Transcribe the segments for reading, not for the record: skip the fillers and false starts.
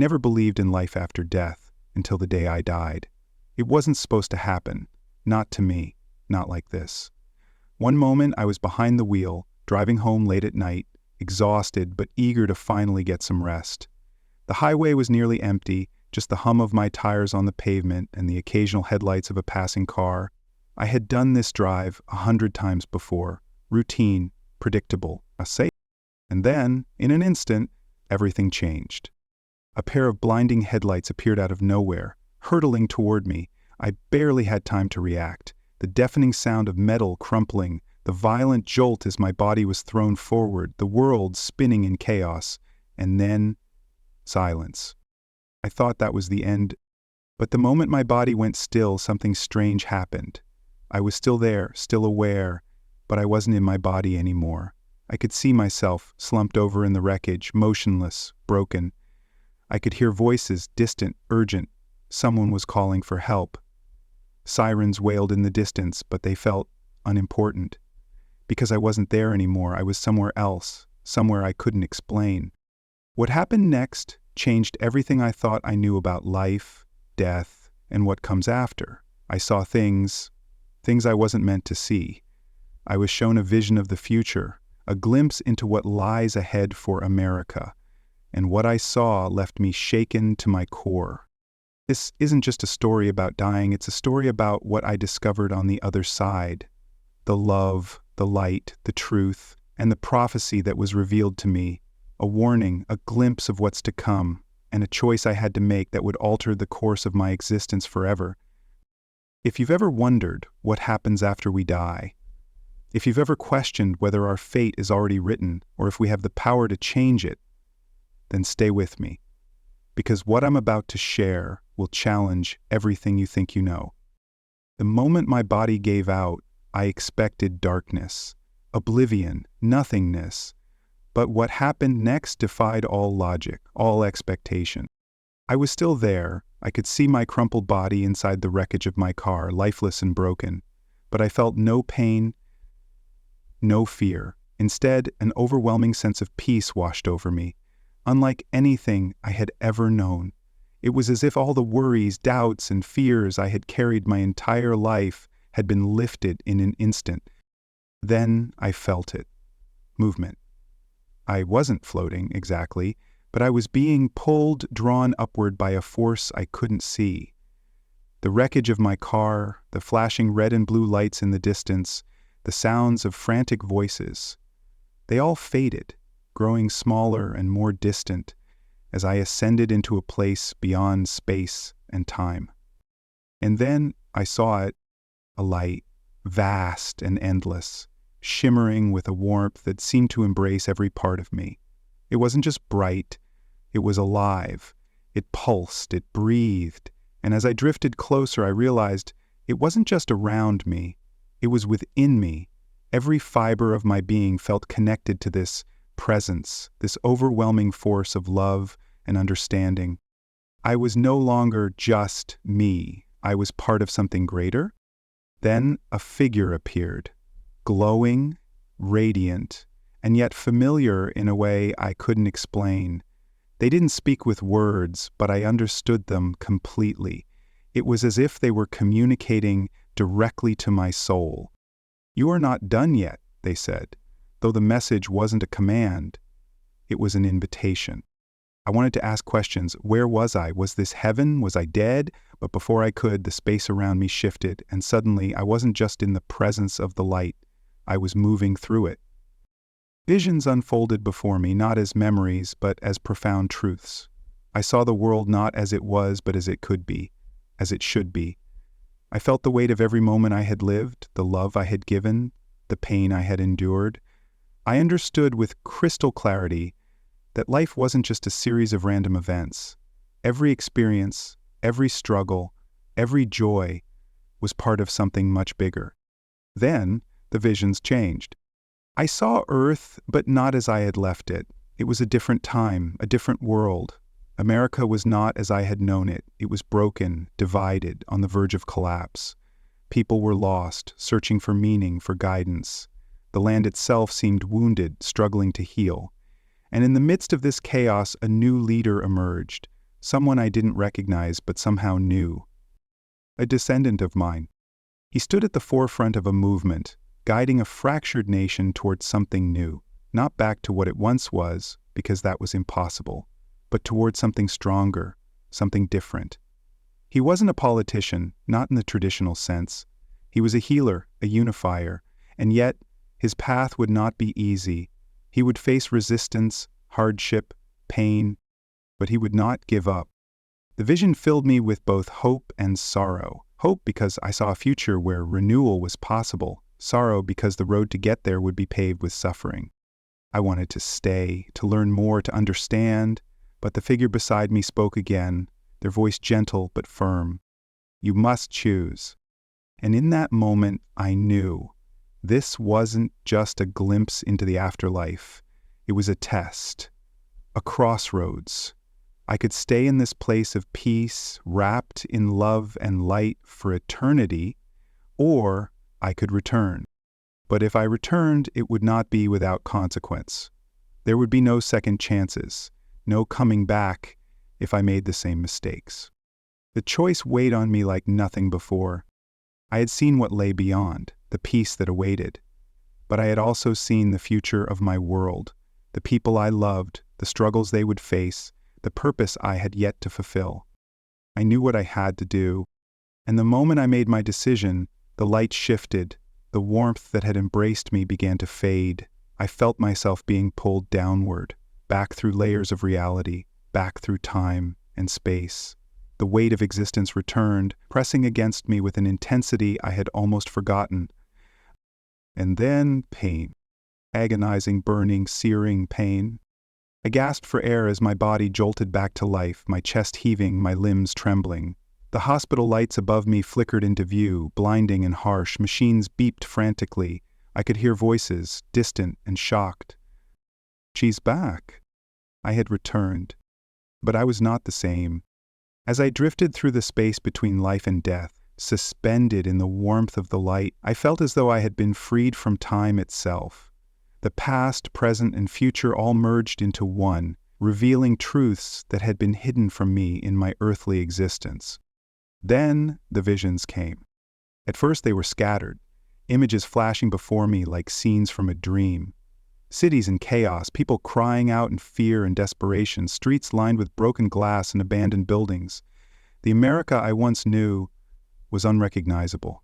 never believed in life after death until the day I died. It wasn't supposed to happen. Not to me. Not like this. One moment I was behind the wheel, driving home late at night, exhausted but eager to finally get some rest. The highway was nearly empty, just the hum of my tires on the pavement and the occasional headlights of a passing car. I had done this drive 100 times before. Routine, predictable, safe. And then, in an instant, everything changed. A pair of blinding headlights appeared out of nowhere, hurtling toward me. I barely had time to react. The deafening sound of metal crumpling, the violent jolt as my body was thrown forward, the world spinning in chaos, and then silence. I thought that was the end, but the moment my body went still, something strange happened. I was still there, still aware, but I wasn't in my body anymore. I could see myself, slumped over in the wreckage, motionless, broken. I could hear voices, distant, urgent. Someone was calling for help. Sirens wailed in the distance, but they felt unimportant. Because I wasn't there anymore, I was somewhere else, somewhere I couldn't explain. What happened next changed everything I thought I knew about life, death, and what comes after. I saw things I wasn't meant to see. I was shown a vision of the future, a glimpse into what lies ahead for America. And what I saw left me shaken to my core. This isn't just a story about dying, it's a story about what I discovered on the other side. The love, the light, the truth, and the prophecy that was revealed to me. A warning, a glimpse of what's to come, and a choice I had to make that would alter the course of my existence forever. If you've ever wondered what happens after we die, if you've ever questioned whether our fate is already written or if we have the power to change it, then stay with me, because what I'm about to share will challenge everything you think you know. The moment my body gave out, I expected darkness, oblivion, nothingness. But what happened next defied all logic, all expectation. I was still there. I could see my crumpled body inside the wreckage of my car, lifeless and broken. But I felt no pain, no fear. Instead, an overwhelming sense of peace washed over me, unlike anything I had ever known. It was as if all the worries, doubts, and fears I had carried my entire life had been lifted in an instant. Then I felt it. Movement. I wasn't floating, exactly, but I was being pulled, drawn upward by a force I couldn't see. The wreckage of my car, the flashing red and blue lights in the distance, the sounds of frantic voices, they all faded, growing smaller and more distant as I ascended into a place beyond space and time. And then I saw it, a light, vast and endless, shimmering with a warmth that seemed to embrace every part of me. It wasn't just bright, it was alive. It pulsed, it breathed, and as I drifted closer I realized it wasn't just around me, it was within me. Every fiber of my being felt connected to this presence, this overwhelming force of love and understanding. I was no longer just me, I was part of something greater. Then a figure appeared, glowing, radiant, and yet familiar in a way I couldn't explain. They didn't speak with words, but I understood them completely. It was as if they were communicating directly to my soul. "You are not done yet," they said, though the message wasn't a command. It was an invitation. I wanted to ask questions. Where was I? Was this heaven? Was I dead? But before I could, the space around me shifted, and suddenly I wasn't just in the presence of the light. I was moving through it. Visions unfolded before me, not as memories, but as profound truths. I saw the world not as it was, but as it could be, as it should be. I felt the weight of every moment I had lived, the love I had given, the pain I had endured. I understood with crystal clarity that life wasn't just a series of random events. Every experience, every struggle, every joy was part of something much bigger. Then the visions changed. I saw Earth, but not as I had left it. It was a different time, a different world. America was not as I had known it. It was broken, divided, on the verge of collapse. People were lost, searching for meaning, for guidance. The land itself seemed wounded, struggling to heal. And in the midst of this chaos, a new leader emerged, someone I didn't recognize but somehow knew. A descendant of mine. He stood at the forefront of a movement, guiding a fractured nation towards something new, not back to what it once was, because that was impossible, but towards something stronger, something different. He wasn't a politician, not in the traditional sense. He was a healer, a unifier, and yet his path would not be easy. He would face resistance, hardship, pain, but he would not give up. The vision filled me with both hope and sorrow. Hope because I saw a future where renewal was possible, sorrow because the road to get there would be paved with suffering. I wanted to stay, to learn more, to understand, but the figure beside me spoke again, their voice gentle but firm. You must choose. And in that moment, I knew this wasn't just a glimpse into the afterlife. It was a test, a crossroads. I could stay in this place of peace, wrapped in love and light for eternity, or I could return. But if I returned, it would not be without consequence. There would be no second chances, no coming back if I made the same mistakes. The choice weighed on me like nothing before. I had seen what lay beyond, the peace that awaited. But I had also seen the future of my world, the people I loved, the struggles they would face, the purpose I had yet to fulfill. I knew what I had to do, and the moment I made my decision, the light shifted, the warmth that had embraced me began to fade. I felt myself being pulled downward, back through layers of reality, back through time and space. The weight of existence returned, pressing against me with an intensity I had almost forgotten. And then pain. Agonizing, burning, searing pain. I gasped for air as my body jolted back to life, my chest heaving, my limbs trembling. The hospital lights above me flickered into view, blinding and harsh. Machines beeped frantically. I could hear voices, distant and shocked. She's back. I had returned. But I was not the same. As I drifted through the space between life and death, suspended in the warmth of the light, I felt as though I had been freed from time itself. The past, present, and future all merged into one, revealing truths that had been hidden from me in my earthly existence. Then the visions came. At first they were scattered, images flashing before me like scenes from a dream. Cities in chaos, people crying out in fear and desperation, streets lined with broken glass and abandoned buildings. The America I once knew was unrecognizable.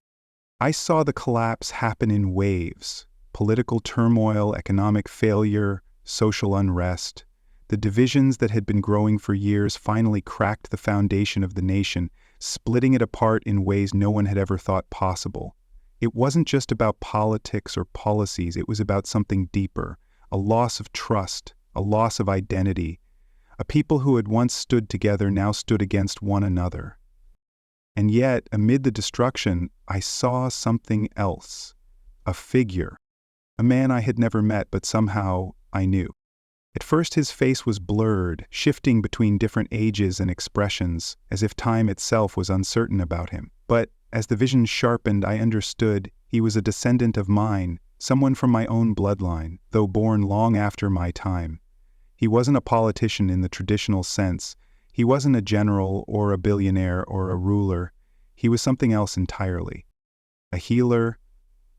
I saw the collapse happen in waves: political turmoil, economic failure, social unrest. The divisions that had been growing for years finally cracked the foundation of the nation, splitting it apart in ways no one had ever thought possible. It wasn't just about politics or policies, it was about something deeper, a loss of trust, a loss of identity. A people who had once stood together now stood against one another. And yet, amid the destruction, I saw something else. A figure. A man I had never met, but somehow I knew. At first his face was blurred, shifting between different ages and expressions, as if time itself was uncertain about him. But as the vision sharpened, I understood he was a descendant of mine, someone from my own bloodline, though born long after my time. He wasn't a politician in the traditional sense. He wasn't a general or a billionaire or a ruler. He was something else entirely. A healer,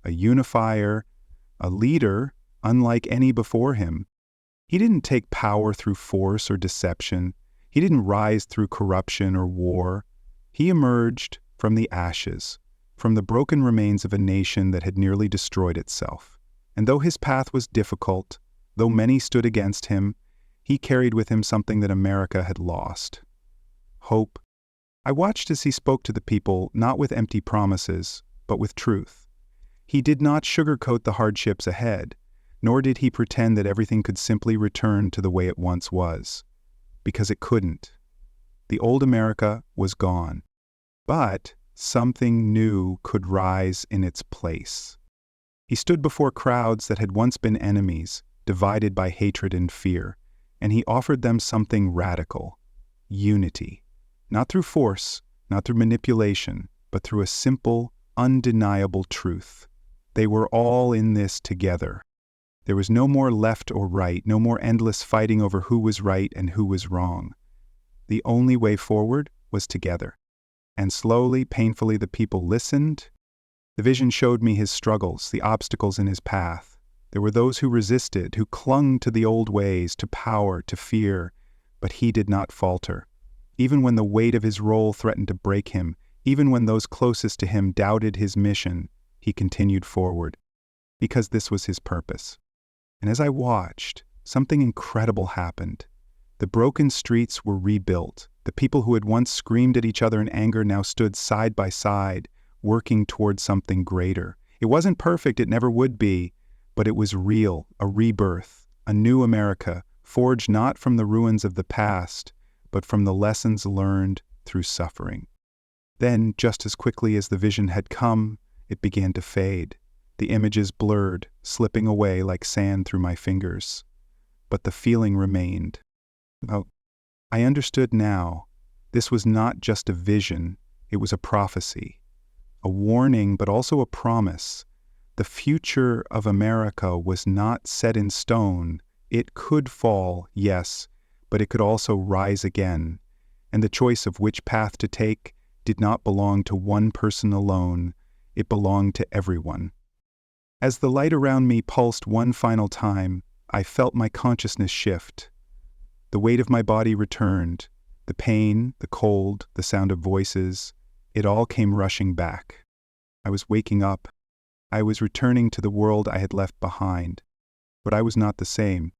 a unifier, a leader unlike any before him. He didn't take power through force or deception. He didn't rise through corruption or war. He emerged from the ashes, from the broken remains of a nation that had nearly destroyed itself. And though his path was difficult, though many stood against him, he carried with him something that America had lost: hope. I watched as he spoke to the people, not with empty promises, but with truth. He did not sugarcoat the hardships ahead, nor did he pretend that everything could simply return to the way it once was, because it couldn't. The old America was gone, but something new could rise in its place. He stood before crowds that had once been enemies, divided by hatred and fear, and he offered them something radical: unity. Not through force, not through manipulation, but through a simple, undeniable truth. They were all in this together. There was no more left or right, no more endless fighting over who was right and who was wrong. The only way forward was together. And slowly, painfully, the people listened. The vision showed me his struggles, the obstacles in his path. There were those who resisted, who clung to the old ways, to power, to fear, but he did not falter. Even when the weight of his role threatened to break him, even when those closest to him doubted his mission, he continued forward, because this was his purpose. And as I watched, something incredible happened. The broken streets were rebuilt. The people who had once screamed at each other in anger now stood side by side, working toward something greater. It wasn't perfect, it never would be, but it was real, a rebirth, a new America, forged not from the ruins of the past, but from the lessons learned through suffering. Then, just as quickly as the vision had come, it began to fade. The images blurred, slipping away like sand through my fingers. But the feeling remained. Oh, I understood now. This was not just a vision, it was a prophecy. A warning, but also a promise. The future of America was not set in stone. It could fall, yes, but it could also rise again. And the choice of which path to take did not belong to one person alone. It belonged to everyone. As the light around me pulsed one final time, I felt my consciousness shift. The weight of my body returned. The pain, the cold, the sound of voices, it all came rushing back. I was waking up. I was returning to the world I had left behind. But I was not the same.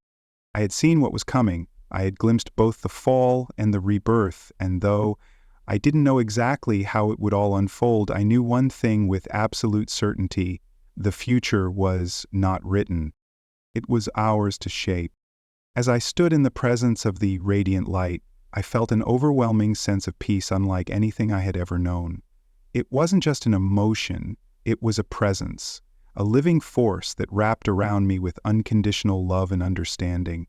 I had seen what was coming. I had glimpsed both the fall and the rebirth, and though I didn't know exactly how it would all unfold, I knew one thing with absolute certainty: the future was not written. It was ours to shape. As I stood in the presence of the radiant light, I felt an overwhelming sense of peace unlike anything I had ever known. It wasn't just an emotion, it was a presence, a living force that wrapped around me with unconditional love and understanding.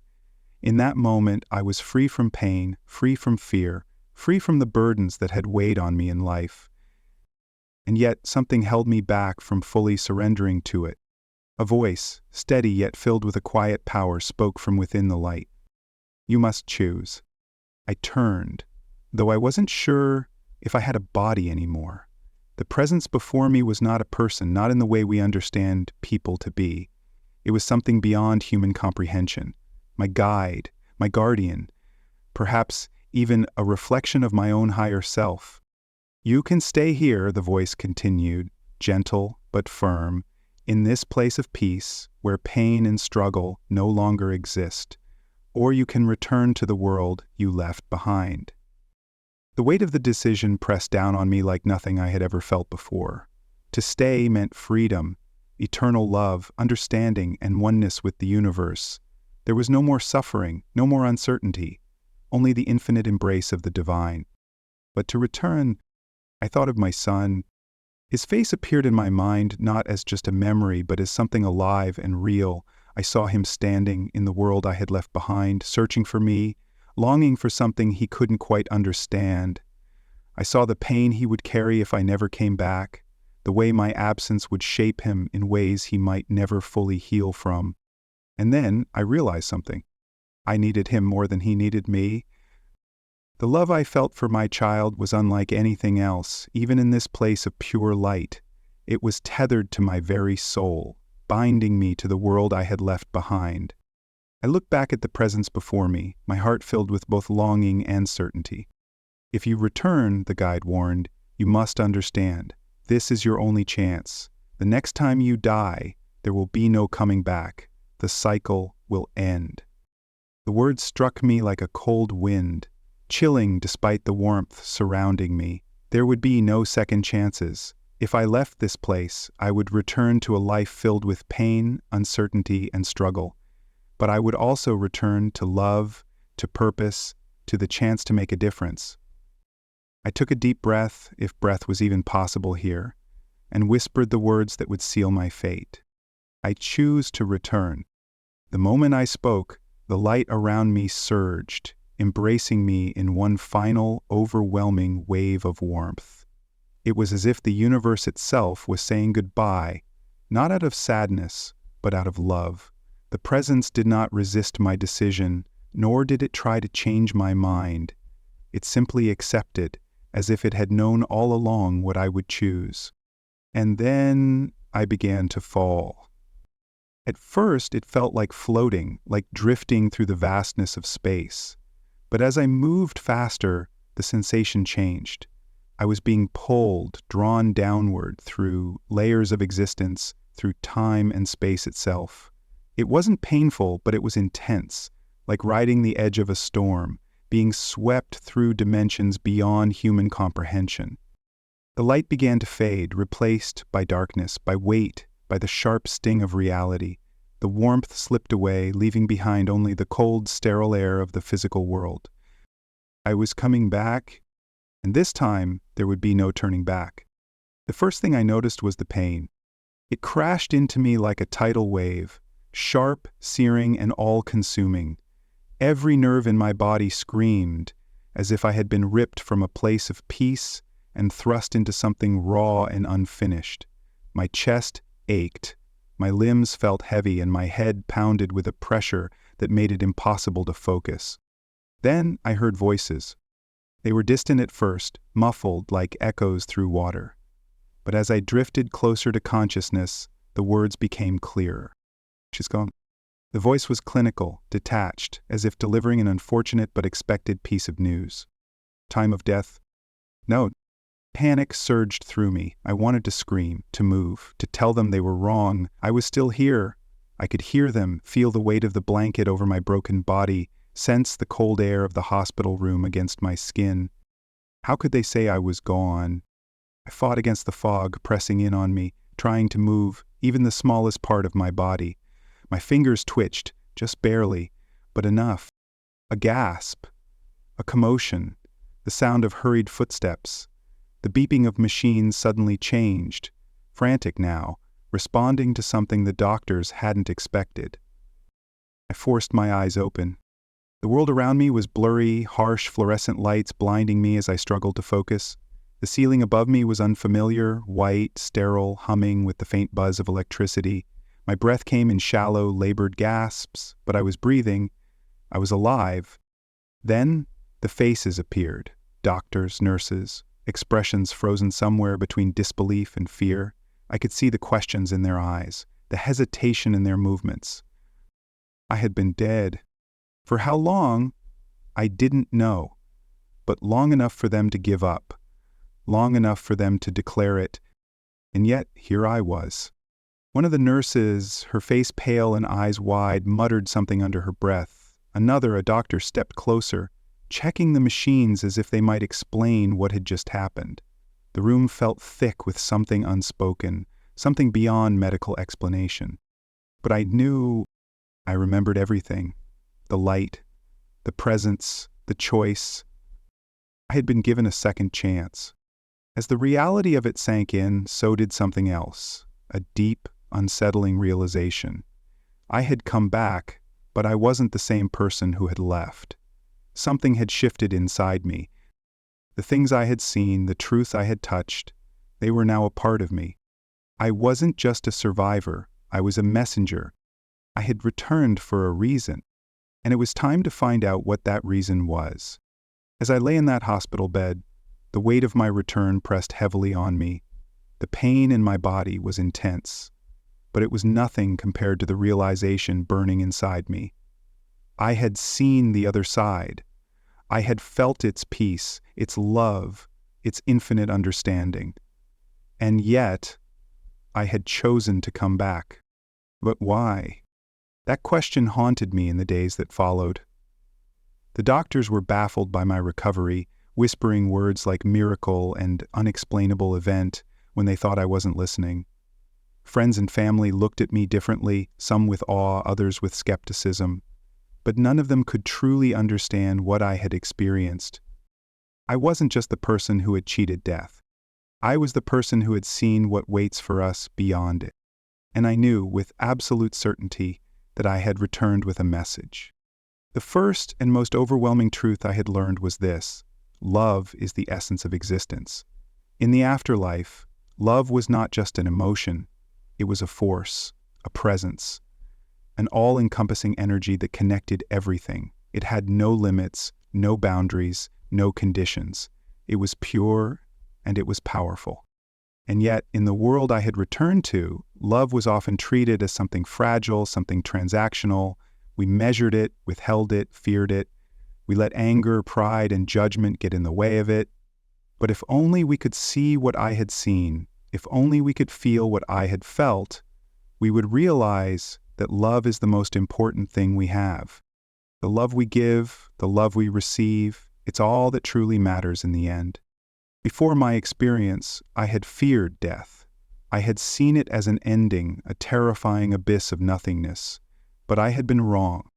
In that moment, I was free from pain, free from fear, free from the burdens that had weighed on me in life. And yet, something held me back from fully surrendering to it. A voice, steady yet filled with a quiet power, spoke from within the light. You must choose. I turned, though I wasn't sure if I had a body anymore. The presence before me was not a person, not in the way we understand people to be. It was something beyond human comprehension. My guide, my guardian, perhaps even a reflection of my own higher self. You can stay here, the voice continued, gentle but firm, in this place of peace where pain and struggle no longer exist, or you can return to the world you left behind. The weight of the decision pressed down on me like nothing I had ever felt before. To stay meant freedom, eternal love, understanding, and oneness with the universe. There was no more suffering, no more uncertainty, only the infinite embrace of the divine. But to return, I thought of my son. His face appeared in my mind not as just a memory, but as something alive and real. I saw him standing in the world I had left behind, searching for me, longing for something he couldn't quite understand. I saw the pain he would carry if I never came back, the way my absence would shape him in ways he might never fully heal from. And then I realized something. I needed him more than he needed me. The love I felt for my child was unlike anything else, even in this place of pure light. It was tethered to my very soul, binding me to the world I had left behind. I looked back at the presence before me, my heart filled with both longing and certainty. If you return, the guide warned, you must understand. This is your only chance. The next time you die, there will be no coming back. The cycle will end. The words struck me like a cold wind, chilling despite the warmth surrounding me. There would be no second chances. If I left this place, I would return to a life filled with pain, uncertainty, and struggle. But I would also return to love, to purpose, to the chance to make a difference. I took a deep breath, if breath was even possible here, and whispered the words that would seal my fate. I choose to return. The moment I spoke, the light around me surged, embracing me in one final, overwhelming wave of warmth. It was as if the universe itself was saying goodbye, not out of sadness, but out of love. The presence did not resist my decision, nor did it try to change my mind. It simply accepted, as if it had known all along what I would choose. And then I began to fall. At first, it felt like floating, like drifting through the vastness of space. But as I moved faster, the sensation changed. I was being pulled, drawn downward through layers of existence, through time and space itself. It wasn't painful, but it was intense, like riding the edge of a storm, being swept through dimensions beyond human comprehension. The light began to fade, replaced by darkness, by weight, by the sharp sting of reality. The warmth slipped away, leaving behind only the cold, sterile air of the physical world. I was coming back, and this time there would be no turning back. The first thing I noticed was the pain. It crashed into me like a tidal wave, sharp, searing, and all-consuming. Every nerve in my body screamed, as if I had been ripped from a place of peace and thrust into something raw and unfinished. My chest ached, my limbs felt heavy, and my head pounded with a pressure that made it impossible to focus. Then I heard voices. They were distant at first, muffled like echoes through water. But as I drifted closer to consciousness, the words became clearer. She's gone. The voice was clinical, detached, as if delivering an unfortunate but expected piece of news. Time of death? No. Panic surged through me. I wanted to scream, to move, to tell them they were wrong. I was still here. I could hear them, feel the weight of the blanket over my broken body, sense the cold air of the hospital room against my skin. How could they say I was gone? I fought against the fog pressing in on me, trying to move even the smallest part of my body. My fingers twitched, just barely, but enough. A gasp, a commotion, the sound of hurried footsteps. The beeping of machines suddenly changed, frantic now, responding to something the doctors hadn't expected. I forced my eyes open. The world around me was blurry, harsh fluorescent lights blinding me as I struggled to focus. The ceiling above me was unfamiliar, white, sterile, humming with the faint buzz of electricity. My breath came in shallow, labored gasps, but I was breathing. I was alive. Then the faces appeared. Doctors, nurses, expressions frozen somewhere between disbelief and fear. I could see the questions in their eyes, the hesitation in their movements. I had been dead. For how long? I didn't know. But long enough for them to give up. Long enough for them to declare it. And yet, here I was. One of the nurses, her face pale and eyes wide, muttered something under her breath. Another, a doctor, stepped closer, checking the machines as if they might explain what had just happened. The room felt thick with something unspoken, something beyond medical explanation. But I remembered everything. The light, the presence, the choice. I had been given a second chance. As the reality of it sank in, so did something else, a deep, unsettling realization. I had come back, but I wasn't the same person who had left. Something had shifted inside me. The things I had seen, the truth I had touched, they were now a part of me. I wasn't just a survivor, I was a messenger. I had returned for a reason, and it was time to find out what that reason was. As I lay in that hospital bed, the weight of my return pressed heavily on me. The pain in my body was intense, but it was nothing compared to the realization burning inside me. I had seen the other side. I had felt its peace, its love, its infinite understanding. And yet, I had chosen to come back. But why? That question haunted me in the days that followed. The doctors were baffled by my recovery, whispering words like miracle and unexplainable event when they thought I wasn't listening. Friends and family looked at me differently, some with awe, others with skepticism. But none of them could truly understand what I had experienced. I wasn't just the person who had cheated death. I was the person who had seen what waits for us beyond it. And I knew with absolute certainty that I had returned with a message. The first and most overwhelming truth I had learned was this: love is the essence of existence. In the afterlife, love was not just an emotion, it was a force, a presence, an all-encompassing energy that connected everything. It had no limits, no boundaries, no conditions. It was pure and it was powerful. And yet, in the world I had returned to, love was often treated as something fragile, something transactional. We measured it, withheld it, feared it. We let anger, pride, and judgment get in the way of it. But if only we could see what I had seen, if only we could feel what I had felt, we would realize that love is the most important thing we have. The love we give, the love we receive, it's all that truly matters in the end. Before my experience, I had feared death. I had seen it as an ending, a terrifying abyss of nothingness. But I had been wrong.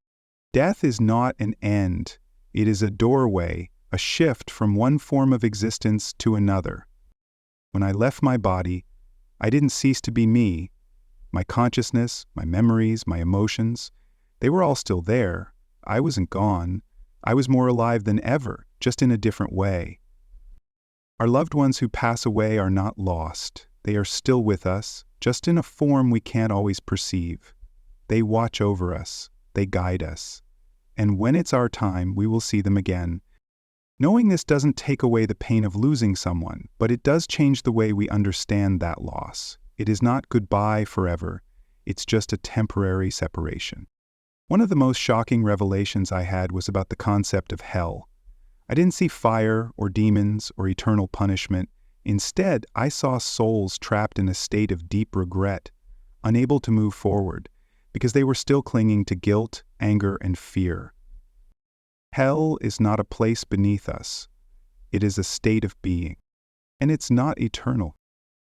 Death is not an end. It is a doorway, a shift from one form of existence to another. When I left my body, I didn't cease to be me. My consciousness, my memories, my emotions, they were all still there. I wasn't gone. I was more alive than ever, just in a different way. Our loved ones who pass away are not lost. They are still with us, just in a form we can't always perceive. They watch over us. They guide us. And when it's our time, we will see them again. Knowing this doesn't take away the pain of losing someone, but it does change the way we understand that loss. It is not goodbye forever. It's just a temporary separation. One of the most shocking revelations I had was about the concept of hell. I didn't see fire or demons or eternal punishment. Instead, I saw souls trapped in a state of deep regret, unable to move forward, because they were still clinging to guilt, anger, and fear. Hell is not a place beneath us. It is a state of being. And it's not eternal.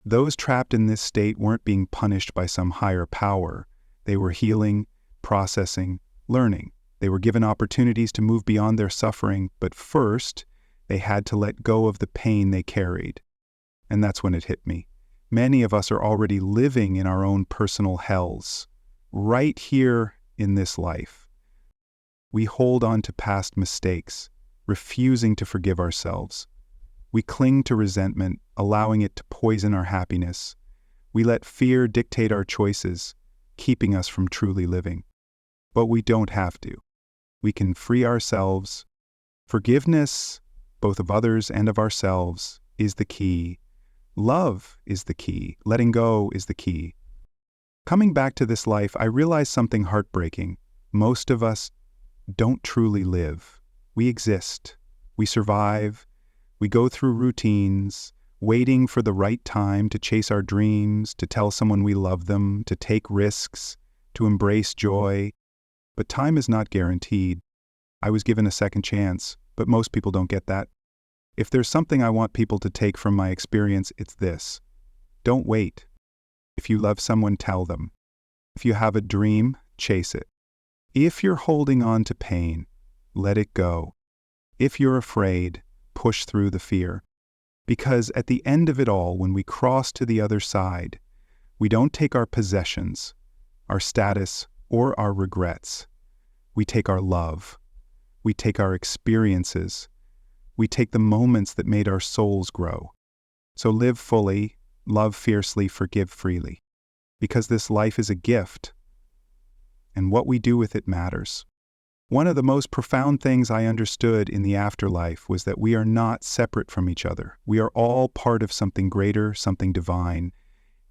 Those trapped in this state weren't being punished by some higher power. They were healing, processing, learning. They were given opportunities to move beyond their suffering, but first, they had to let go of the pain they carried. And that's when it hit me. Many of us are already living in our own personal hells, right here in this life. We hold on to past mistakes, refusing to forgive ourselves. We cling to resentment, allowing it to poison our happiness. We let fear dictate our choices, keeping us from truly living. But we don't have to. We can free ourselves. Forgiveness, both of others and of ourselves, is the key. Love is the key. Letting go is the key. Coming back to this life, I realized something heartbreaking. Most of us don't truly live. We exist. We survive. We go through routines, waiting for the right time to chase our dreams, to tell someone we love them, to take risks, to embrace joy. But time is not guaranteed. I was given a second chance, but most people don't get that. If there's something I want people to take from my experience, it's this. Don't wait. If you love someone, tell them. If you have a dream, chase it. If you're holding on to pain, let it go. If you're afraid, push through the fear. Because at the end of it all, when we cross to the other side, we don't take our possessions, our status, or our regrets. We take our love. We take our experiences. We take the moments that made our souls grow. So live fully, love fiercely, forgive freely. Because this life is a gift, and what we do with it matters. One of the most profound things I understood in the afterlife was that we are not separate from each other. We are all part of something greater, something divine.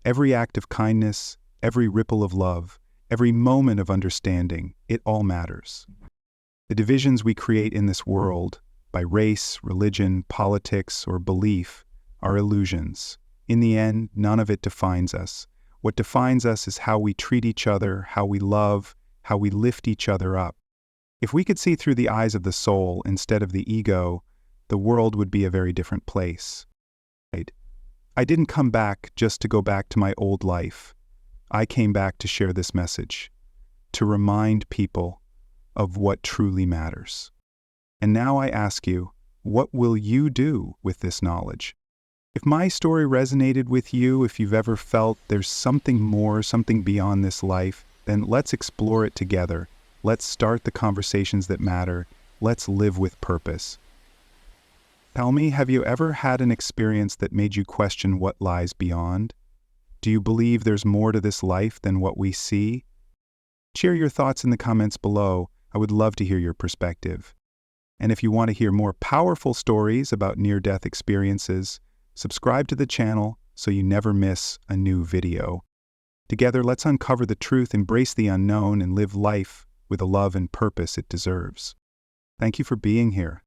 Every act of kindness, every ripple of love, every moment of understanding, it all matters. The divisions we create in this world, by race, religion, politics, or belief, are illusions. In the end, none of it defines us. What defines us is how we treat each other, how we love, how we lift each other up. If we could see through the eyes of the soul instead of the ego, the world would be a very different place. I didn't come back just to go back to my old life. I came back to share this message, to remind people of what truly matters. And now I ask you, what will you do with this knowledge? If my story resonated with you, if you've ever felt there's something more, something beyond this life, then let's explore it together. Let's start the conversations that matter. Let's live with purpose. Tell me, have you ever had an experience that made you question what lies beyond? Do you believe there's more to this life than what we see? Share your thoughts in the comments below. I would love to hear your perspective. And if you want to hear more powerful stories about near-death experiences, subscribe to the channel so you never miss a new video. Together, let's uncover the truth, embrace the unknown, and live life with the love and purpose it deserves. Thank you for being here.